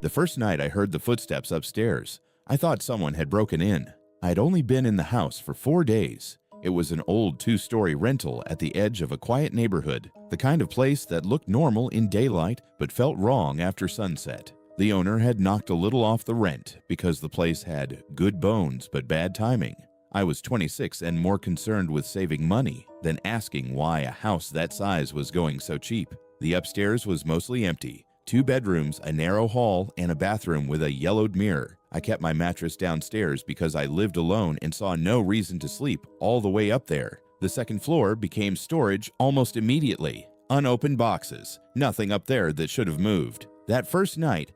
The first night I heard the footsteps upstairs, I thought someone had broken in. I had only been in the house for 4 days. It was an old 2-story rental at the edge of a quiet neighborhood, the kind of place that looked normal in daylight but felt wrong after sunset. The owner had knocked a little off the rent because the place had good bones but bad timing. I was 26 and more concerned with saving money than asking why a house that size was going so cheap. The upstairs was mostly empty. 2 bedrooms, a narrow hall, and a bathroom with a yellowed mirror. I kept my mattress downstairs because I lived alone and saw no reason to sleep all the way up there. The second floor became storage almost immediately. Unopened boxes, nothing up there that should have moved. That first night,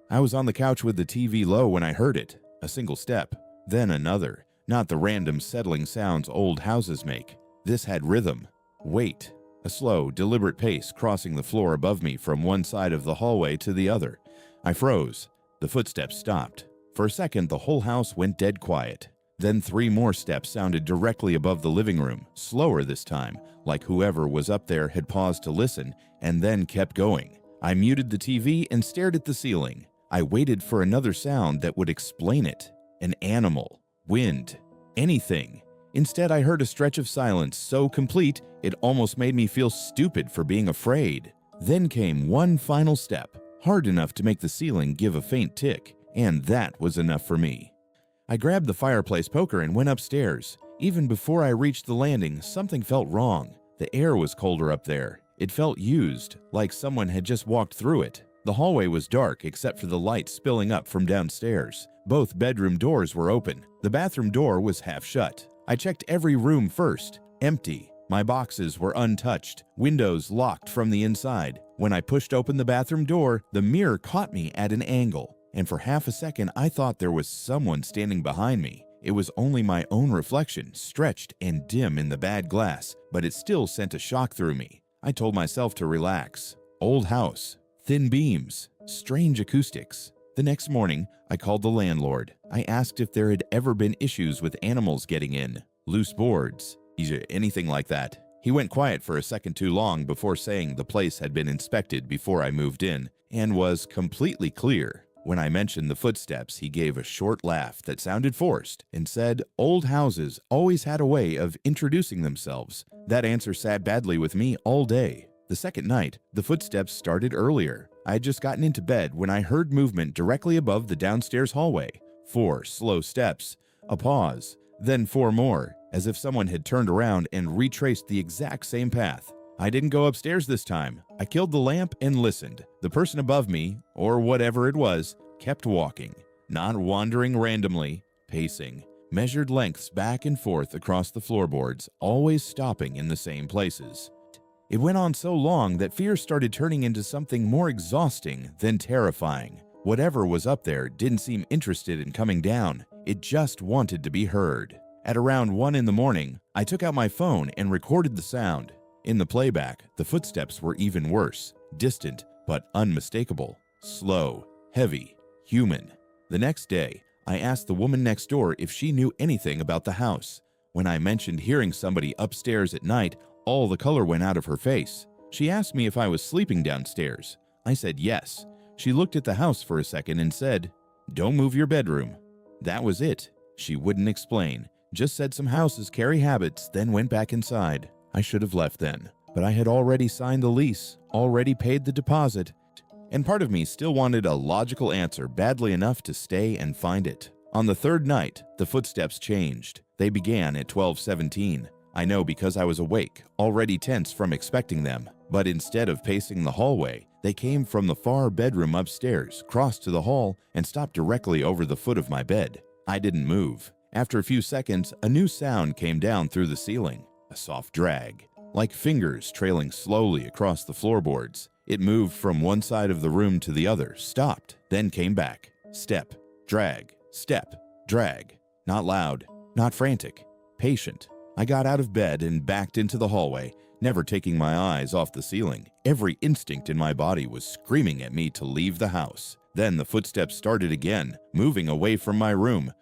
I was on the couch with the TV low when I heard it. A single step, then another. Not the random settling sounds old houses make. This had rhythm, weight. A slow, deliberate pace crossing the floor above me from one side of the hallway to the other. I froze. The footsteps stopped. For a second, the whole house went dead quiet. Then 3 more steps sounded directly above the living room, slower this time, like whoever was up there had paused to listen and then kept going. I muted the TV and stared at the ceiling. I waited for another sound that would explain it. An animal, wind, anything. Instead, I heard a stretch of silence so complete it almost made me feel stupid for being afraid. Then came one final step, hard enough to make the ceiling give a faint tick, and that was enough for me. I grabbed the fireplace poker and went upstairs. Even before I reached the landing, something felt wrong. The air was colder up there. It felt used, like someone had just walked through it. The hallway was dark except for the light spilling up from downstairs. Both bedroom doors were open. The bathroom door was half shut. I checked every room first. Empty. My boxes were untouched, windows locked from the inside. When I pushed open the bathroom door, the mirror caught me at an angle, and for half a second I thought there was someone standing behind me. It was only my own reflection, stretched and dim in the bad glass, but it still sent a shock through me. I told myself to relax. Old house, thin beams, strange acoustics. The next morning, I called the landlord. I asked if there had ever been issues with animals getting in, loose boards, anything like that. He went quiet for a second too long before saying the place had been inspected before I moved in and was completely clear. When I mentioned the footsteps, he gave a short laugh that sounded forced and said old houses always had a way of introducing themselves. That answer sat badly with me all day. The second night, the footsteps started earlier. I had just gotten into bed when I heard movement directly above the downstairs hallway. 4 slow steps, a pause, then 4 more, as if someone had turned around and retraced the exact same path. I didn't go upstairs this time. I killed the lamp and listened. The person above me, or whatever it was, kept walking, not wandering randomly, pacing, measured lengths back and forth across the floorboards, always stopping in the same places. It went on so long that fear started turning into something more exhausting than terrifying. Whatever was up there didn't seem interested in coming down. It just wanted to be heard. At around 1 in the morning, I took out my phone and recorded the sound. In the playback, the footsteps were even worse, distant but unmistakable, slow, heavy, human. The next day, I asked the woman next door if she knew anything about the house. When I mentioned hearing somebody upstairs at night, all the color went out of her face. She asked me if I was sleeping downstairs. I said yes. She looked at the house for a second and said, "Don't move your bedroom." That was it. She wouldn't explain, just said some houses carry habits, then went back inside. I should have left then, but I had already signed the lease, already paid the deposit, and part of me still wanted a logical answer badly enough to stay and find it. On the third night, the footsteps changed. They began at 12:17. I know because I was awake, already tense from expecting them, but instead of pacing the hallway, they came from the far bedroom upstairs, crossed to the hall, and stopped directly over the foot of my bed. I didn't move. After a few seconds, a new sound came down through the ceiling, a soft drag, like fingers trailing slowly across the floorboards. It moved from one side of the room to the other, stopped, then came back. Step, drag, step, drag. Not loud, not frantic, patient. I got out of bed and backed into the hallway, never taking my eyes off the ceiling. Every instinct in my body was screaming at me to leave the house. Then the footsteps started again, moving away from my room,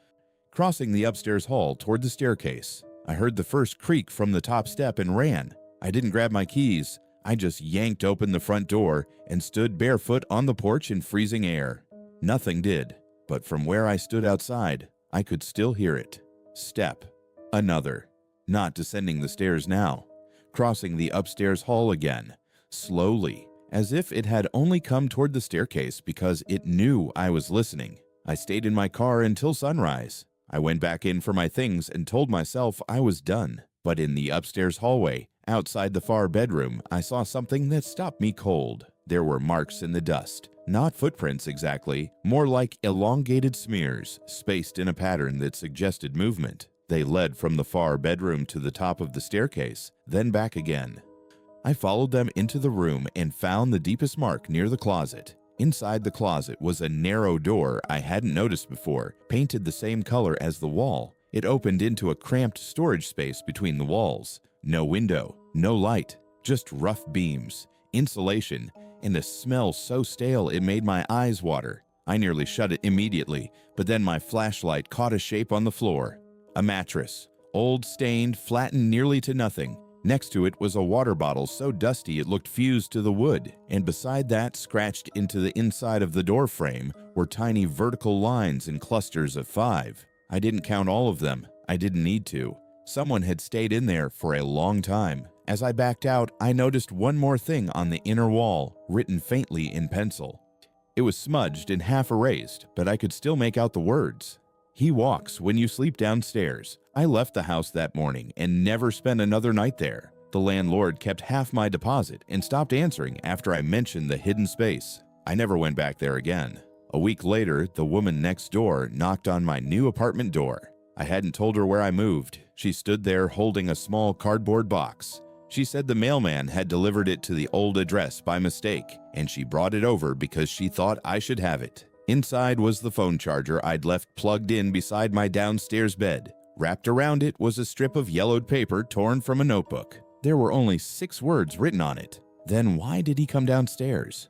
crossing the upstairs hall toward the staircase. I heard the first creak from the top step and ran. I didn't grab my keys. I just yanked open the front door and stood barefoot on the porch in freezing air. Nothing did, but from where I stood outside, I could still hear it. Step. Another. Not descending the stairs now. Crossing the upstairs hall again. Slowly, as if it had only come toward the staircase because it knew I was listening. I stayed in my car until sunrise. I went back in for my things and told myself I was done. But in the upstairs hallway, outside the far bedroom, I saw something that stopped me cold. There were marks in the dust. Not footprints exactly, more like elongated smears, spaced in a pattern that suggested movement. They led from the far bedroom to the top of the staircase, then back again. I followed them into the room and found the deepest mark near the closet. Inside the closet was a narrow door I hadn't noticed before, painted the same color as the wall. It opened into a cramped storage space between the walls. No window, no light, just rough beams, insulation, and a smell so stale it made my eyes water. I nearly shut it immediately, but then my flashlight caught a shape on the floor. A mattress, old, stained, flattened nearly to nothing. Next to it was a water bottle so dusty it looked fused to the wood, and beside that, scratched into the inside of the door frame, were tiny vertical lines in clusters of 5. I didn't count all of them. I didn't need to. Someone had stayed in there for a long time. As I backed out, I noticed one more thing on the inner wall, written faintly in pencil. It was smudged and half erased, but I could still make out the words. He walks when you sleep downstairs. I left the house that morning and never spent another night there. The landlord kept half my deposit and stopped answering after I mentioned the hidden space. I never went back there again. A week later, the woman next door knocked on my new apartment door. I hadn't told her where I moved. She stood there holding a small cardboard box. She said the mailman had delivered it to the old address by mistake, and she brought it over because she thought I should have it. Inside was the phone charger I'd left plugged in beside my downstairs bed. Wrapped around it was a strip of yellowed paper torn from a notebook. There were only 6 words written on it. Then why did he come downstairs?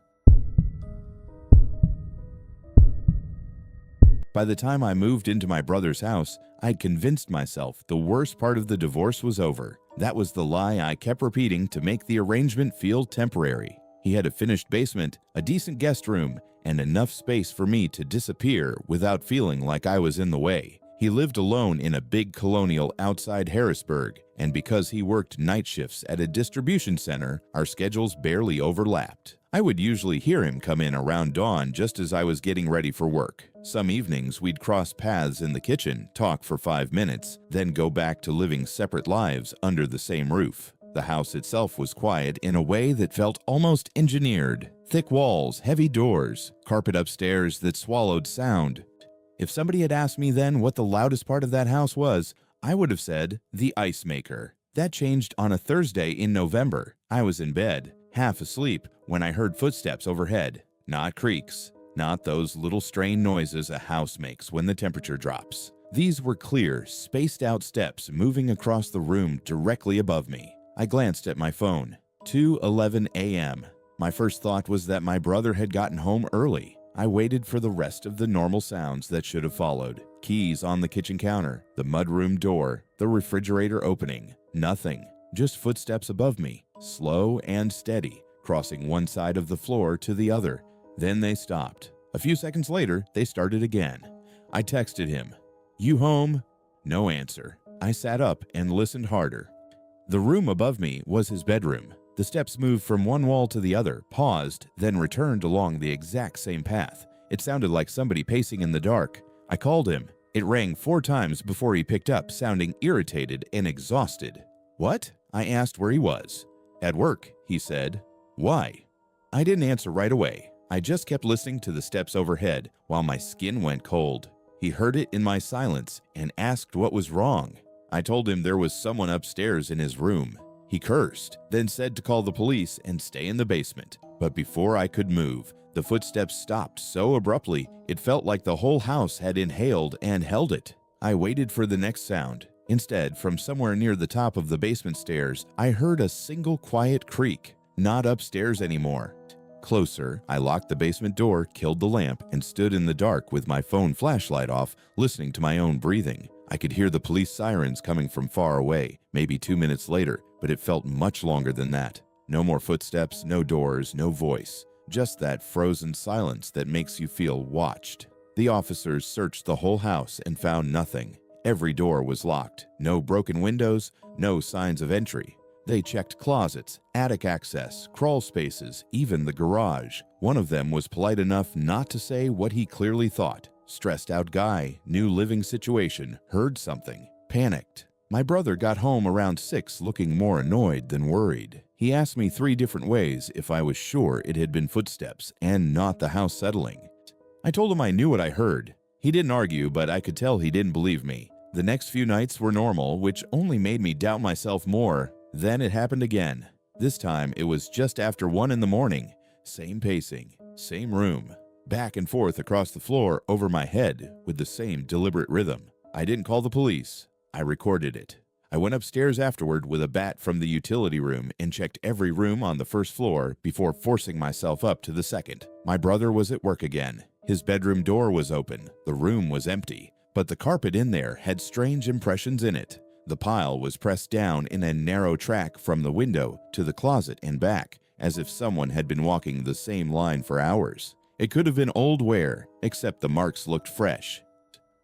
By the time I moved into my brother's house, I'd convinced myself the worst part of the divorce was over. That was the lie I kept repeating to make the arrangement feel temporary. He had a finished basement, a decent guest room, and enough space for me to disappear without feeling like I was in the way. He lived alone in a big colonial outside Harrisburg, and because he worked night shifts at a distribution center, our schedules barely overlapped. I would usually hear him come in around dawn just as I was getting ready for work. Some evenings we'd cross paths in the kitchen, talk for 5 minutes, then go back to living separate lives under the same roof. The house itself was quiet in a way that felt almost engineered. Thick walls, heavy doors, carpet upstairs that swallowed sound. If somebody had asked me then what the loudest part of that house was, I would have said the ice maker. That changed on a Thursday in November. I was in bed, half asleep, when I heard footsteps overhead. Not creaks, not those little strained noises a house makes when the temperature drops. These were clear, spaced-out steps moving across the room directly above me. I glanced at my phone. 2:11 a.m. My first thought was that my brother had gotten home early. I waited for the rest of the normal sounds that should have followed. Keys on the kitchen counter, the mudroom door, the refrigerator opening. Nothing. Just footsteps above me, slow and steady, crossing one side of the floor to the other. Then they stopped. A few seconds later, they started again. I texted him, "You home?" No answer. I sat up and listened harder. The room above me was his bedroom. The steps moved from one wall to the other, paused, then returned along the exact same path. It sounded like somebody pacing in the dark. I called him. It rang 4 times before he picked up, sounding irritated and exhausted. "What?" I asked where he was. "At work," he said. "Why?" I didn't answer right away. I just kept listening to the steps overhead while my skin went cold. He heard it in my silence and asked what was wrong. I told him there was someone upstairs in his room. He cursed, then said to call the police and stay in the basement. But before I could move, the footsteps stopped so abruptly it felt like the whole house had inhaled and held it. I waited for the next sound. Instead, from somewhere near the top of the basement stairs, I heard a single quiet creak. Not upstairs anymore. Closer, I locked the basement door, killed the lamp, and stood in the dark with my phone flashlight off, listening to my own breathing. I could hear the police sirens coming from far away, maybe 2 minutes later, but it felt much longer than that. No more footsteps, no doors, no voice. just that frozen silence that makes you feel watched. The officers searched the whole house and found nothing. Every door was locked, no broken windows, no signs of entry. They checked closets, attic access, crawl spaces, even the garage. One of them was polite enough not to say what he clearly thought. Stressed out guy, new living situation, heard something, panicked. My brother got home around 6 looking more annoyed than worried. He asked me 3 different ways if I was sure it had been footsteps and not the house settling. I told him I knew what I heard. He didn't argue, but I could tell he didn't believe me. The next few nights were normal, which only made me doubt myself more. Then it happened again. This time it was just after 1 in the morning. Same pacing, same room, back and forth across the floor over my head with the same deliberate rhythm. I didn't call the police. I recorded it. I went upstairs afterward with a bat from the utility room and checked every room on the first floor before forcing myself up to the second. My brother was at work again. His bedroom door was open. The room was empty, but the carpet in there had strange impressions in it. The pile was pressed down in a narrow track from the window to the closet and back, as if someone had been walking the same line for hours. It could have been old wear, except the marks looked fresh.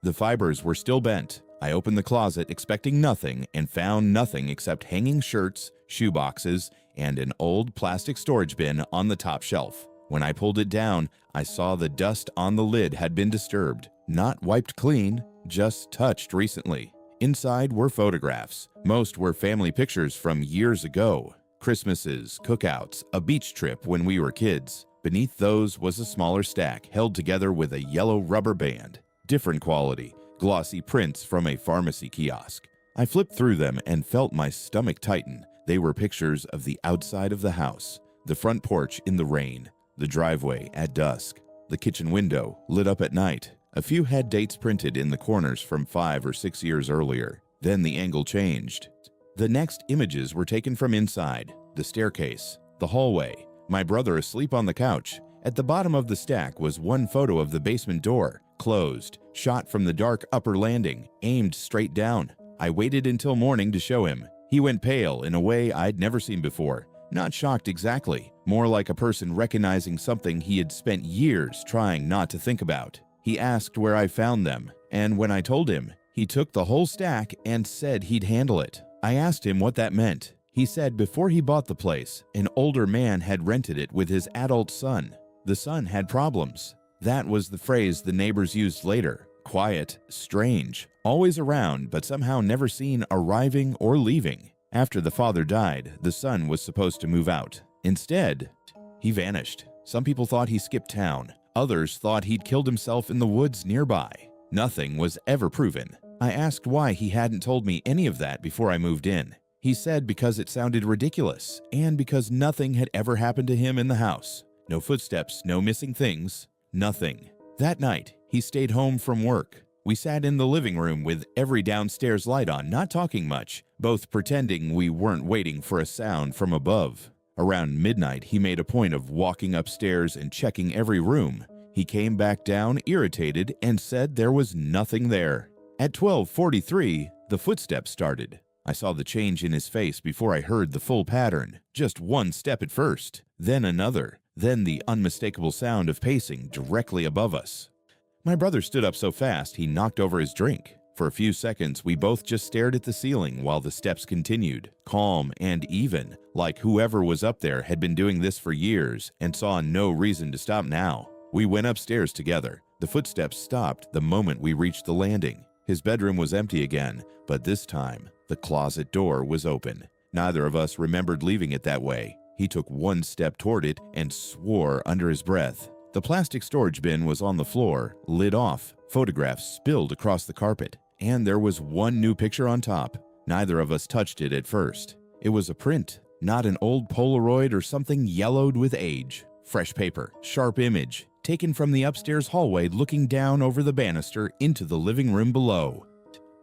The fibers were still bent. I opened the closet expecting nothing and found nothing except hanging shirts, shoe boxes, and an old plastic storage bin on the top shelf. When I pulled it down, I saw the dust on the lid had been disturbed. Not wiped clean, just touched recently. Inside were photographs. Most were family pictures from years ago. Christmases, cookouts, a beach trip when we were kids. Beneath those was a smaller stack held together with a yellow rubber band. Different quality. Glossy prints from a pharmacy kiosk. I flipped through them and felt my stomach tighten. They were pictures of the outside of the house, the front porch in the rain, the driveway at dusk, the kitchen window lit up at night. A few had dates printed in the corners from 5 or 6 years earlier. Then the angle changed. The next images were taken from inside, the staircase, the hallway, my brother asleep on the couch. At the bottom of the stack was one photo of the basement door, closed, shot from the dark upper landing, aimed straight down. I waited until morning to show him. He went pale in a way I'd never seen before. Not shocked exactly, more like a person recognizing something he had spent years trying not to think about. He asked where I found them, and when I told him, he took the whole stack and said he'd handle it. I asked him what that meant. He said before he bought the place, an older man had rented it with his adult son. The son had problems. That was the phrase the neighbors used later. Quiet, strange, always around but somehow never seen arriving or leaving. After the father died, the son was supposed to move out. Instead, he vanished. Some people thought he skipped town. Others thought he'd killed himself in the woods nearby. Nothing was ever proven. I asked why he hadn't told me any of that before I moved in. He said because it sounded ridiculous and because nothing had ever happened to him in the house. No footsteps, no missing things, nothing. That night, he stayed home from work. We sat in the living room with every downstairs light on, not talking much, both pretending we weren't waiting for a sound from above. Around midnight, he made a point of walking upstairs and checking every room. He came back down irritated and said there was nothing there. At 12:43, the footsteps started. I saw the change in his face before I heard the full pattern. Just one step at first, then another, then the unmistakable sound of pacing directly above us. My brother stood up so fast he knocked over his drink. For a few seconds, we both just stared at the ceiling while the steps continued, calm and even, like whoever was up there had been doing this for years and saw no reason to stop now. We went upstairs together. The footsteps stopped the moment we reached the landing. His bedroom was empty again, but this time, the closet door was open. Neither of us remembered leaving it that way. He took one step toward it and swore under his breath. The plastic storage bin was on the floor, lid off, photographs spilled across the carpet, and there was one new picture on top. Neither of us touched it at first. It was a print, not an old Polaroid or something yellowed with age. Fresh paper, sharp image, taken from the upstairs hallway looking down over the banister into the living room below.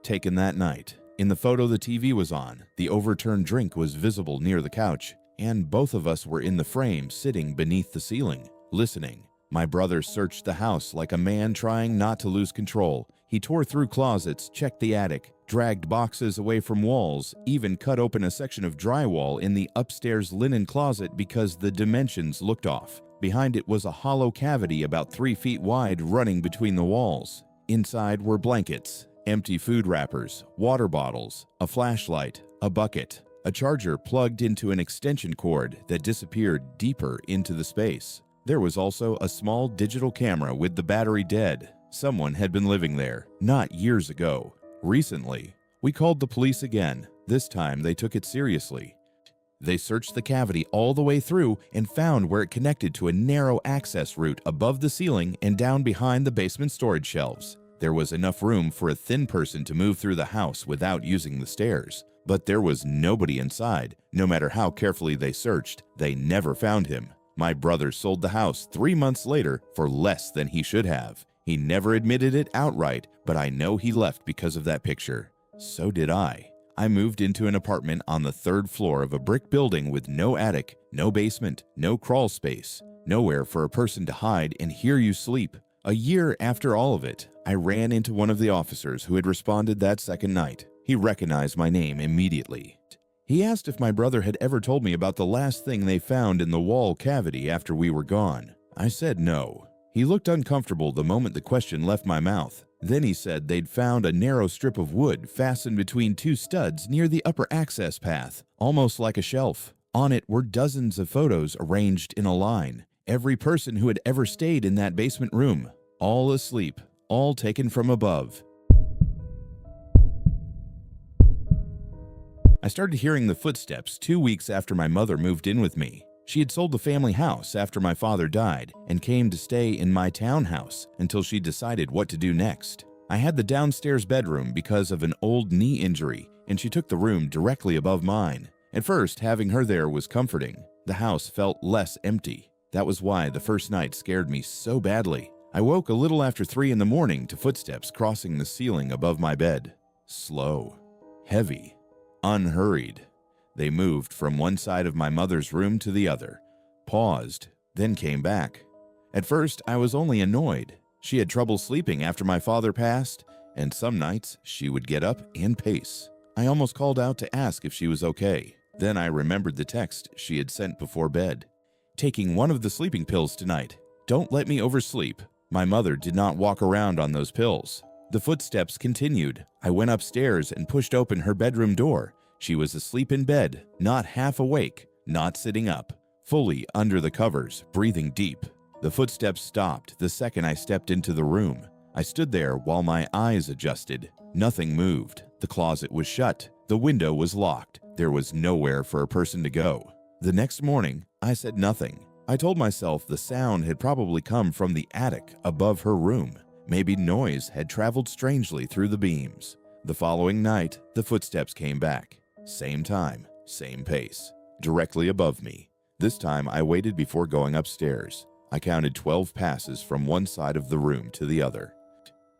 Taken that night. In the photo the TV was on, the overturned drink was visible near the couch, and both of us were in the frame sitting beneath the ceiling, listening. My brother searched the house like a man trying not to lose control. He tore through closets, checked the attic, dragged boxes away from walls, even cut open a section of drywall in the upstairs linen closet because the dimensions looked off. Behind it was a hollow cavity about 3 feet wide running between the walls. Inside were blankets, empty food wrappers, water bottles, a flashlight, a bucket, a charger plugged into an extension cord that disappeared deeper into the space. There was also a small digital camera with the battery dead. Someone had been living there, not years ago. Recently, we called the police again. This time they took it seriously. They searched the cavity all the way through and found where it connected to a narrow access route above the ceiling and down behind the basement storage shelves. There was enough room for a thin person to move through the house without using the stairs. But there was nobody inside. No matter how carefully they searched, they never found him. My brother sold the house 3 months later for less than he should have. He never admitted it outright, but I know he left because of that picture. So did I. I moved into an apartment on the 3rd floor of a brick building with no attic, no basement, no crawl space, nowhere for a person to hide and hear you sleep. A year after all of it, I ran into one of the officers who had responded that second night. He recognized my name immediately. He asked if my brother had ever told me about the last thing they found in the wall cavity after we were gone. I said no. He looked uncomfortable the moment the question left my mouth. Then he said they'd found a narrow strip of wood fastened between 2 studs near the upper access path, almost like a shelf. On it were dozens of photos arranged in a line. Every person who had ever stayed in that basement room, all asleep, all taken from above. I started hearing the footsteps 2 weeks after my mother moved in with me. She had sold the family house after my father died and came to stay in my townhouse until she decided what to do next. I had the downstairs bedroom because of an old knee injury, and she took the room directly above mine. At first, having her there was comforting. The house felt less empty. That was why the first night scared me so badly. I woke a little after 3 in the morning to footsteps crossing the ceiling above my bed. Slow, heavy, unhurried. They moved from one side of my mother's room to the other, paused, then came back. At first, I was only annoyed. She had trouble sleeping after my father passed, and some nights she would get up and pace. I almost called out to ask if she was okay. Then I remembered the text she had sent before bed. Taking one of the sleeping pills tonight. Don't let me oversleep. My mother did not walk around on those pills. The footsteps continued. I went upstairs and pushed open her bedroom door. She was asleep in bed, not half awake, not sitting up, fully under the covers, breathing deep. The footsteps stopped the second I stepped into the room. I stood there while my eyes adjusted. Nothing moved. The closet was shut. The window was locked. There was nowhere for a person to go. The next morning, I said nothing. I told myself the sound had probably come from the attic above her room. Maybe noise had traveled strangely through the beams. The following night, the footsteps came back. Same time, same pace, directly above me. This time I waited before going upstairs. I counted 12 passes from one side of the room to the other.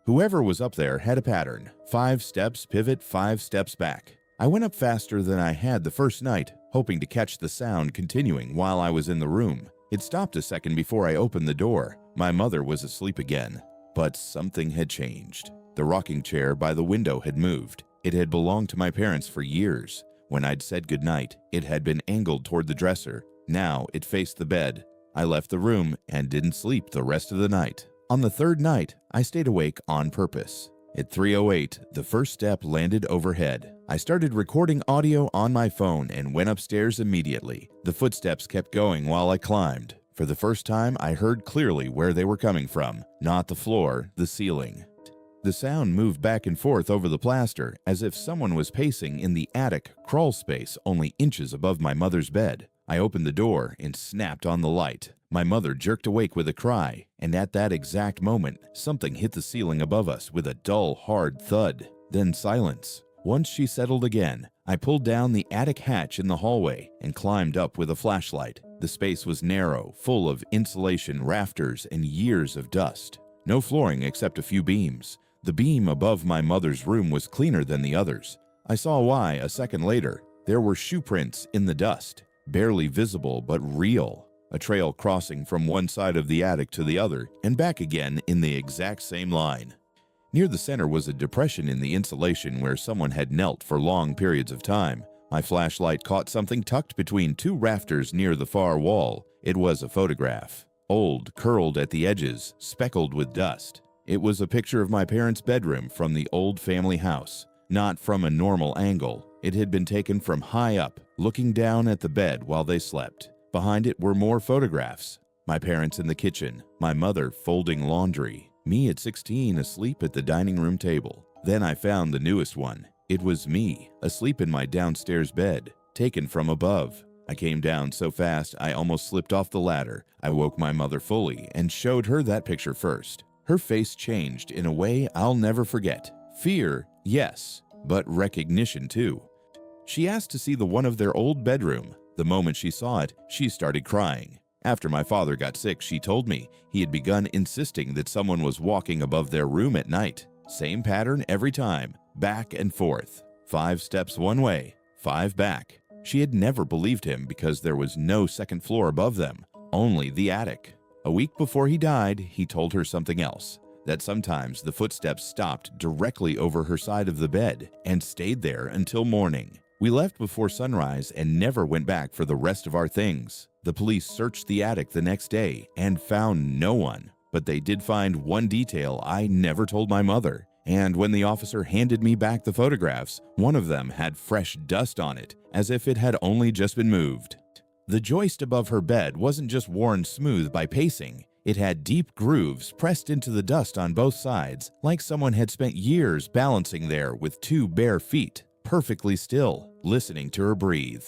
Whoever was up there had a pattern. 5 steps, pivot, 5 steps back. I went up faster than I had the first night, hoping to catch the sound continuing while I was in the room. It stopped a second before I opened the door. My mother was asleep again. But something had changed. The rocking chair by the window had moved. It had belonged to my parents for years. When I'd said goodnight, it had been angled toward the dresser. Now it faced the bed. I left the room and didn't sleep the rest of the night. On the 3rd night, I stayed awake on purpose. At 3:08, the first step landed overhead. I started recording audio on my phone and went upstairs immediately. The footsteps kept going while I climbed. For the first time, I heard clearly where they were coming from. Not the floor, the ceiling. The sound moved back and forth over the plaster, as if someone was pacing in the attic crawl space only inches above my mother's bed. I opened the door and snapped on the light. My mother jerked awake with a cry, and at that exact moment, something hit the ceiling above us with a dull, hard thud. Then silence. Once she settled again, I pulled down the attic hatch in the hallway and climbed up with a flashlight. The space was narrow, full of insulation, rafters, and years of dust. No flooring except a few beams. The beam above my mother's room was cleaner than the others. I saw why a second later. There were shoe prints in the dust, barely visible but real. A trail crossing from one side of the attic to the other and back again in the exact same line. Near the center was a depression in the insulation where someone had knelt for long periods of time. My flashlight caught something tucked between 2 rafters near the far wall. It was a photograph. old, curled at the edges, speckled with dust. It was a picture of my parents' bedroom from the old family house, not from a normal angle. It had been taken from high up, looking down at the bed while they slept. Behind it were more photographs. My parents in the kitchen, my mother folding laundry, me at 16 asleep at the dining room table. Then I found the newest one. It was me, asleep in my downstairs bed, taken from above. I came down so fast I almost slipped off the ladder. I woke my mother fully and showed her that picture first. Her face changed in a way I'll never forget. Fear, yes, but recognition too. She asked to see the one of their old bedroom. The moment she saw it, she started crying. After my father got sick, she told me he had begun insisting that someone was walking above their room at night. Same pattern every time, back and forth. 5 steps one way, 5 back. She had never believed him because there was no second floor above them, only the attic. A week before he died, he told her something else, that sometimes the footsteps stopped directly over her side of the bed and stayed there until morning. We left before sunrise and never went back for the rest of our things. The police searched the attic the next day and found no one, but they did find one detail I never told my mother. And when the officer handed me back the photographs, one of them had fresh dust on it, as if it had only just been moved. The joist above her bed wasn't just worn smooth by pacing. It had deep grooves pressed into the dust on both sides, like someone had spent years balancing there with 2 bare feet, perfectly still, listening to her breathe.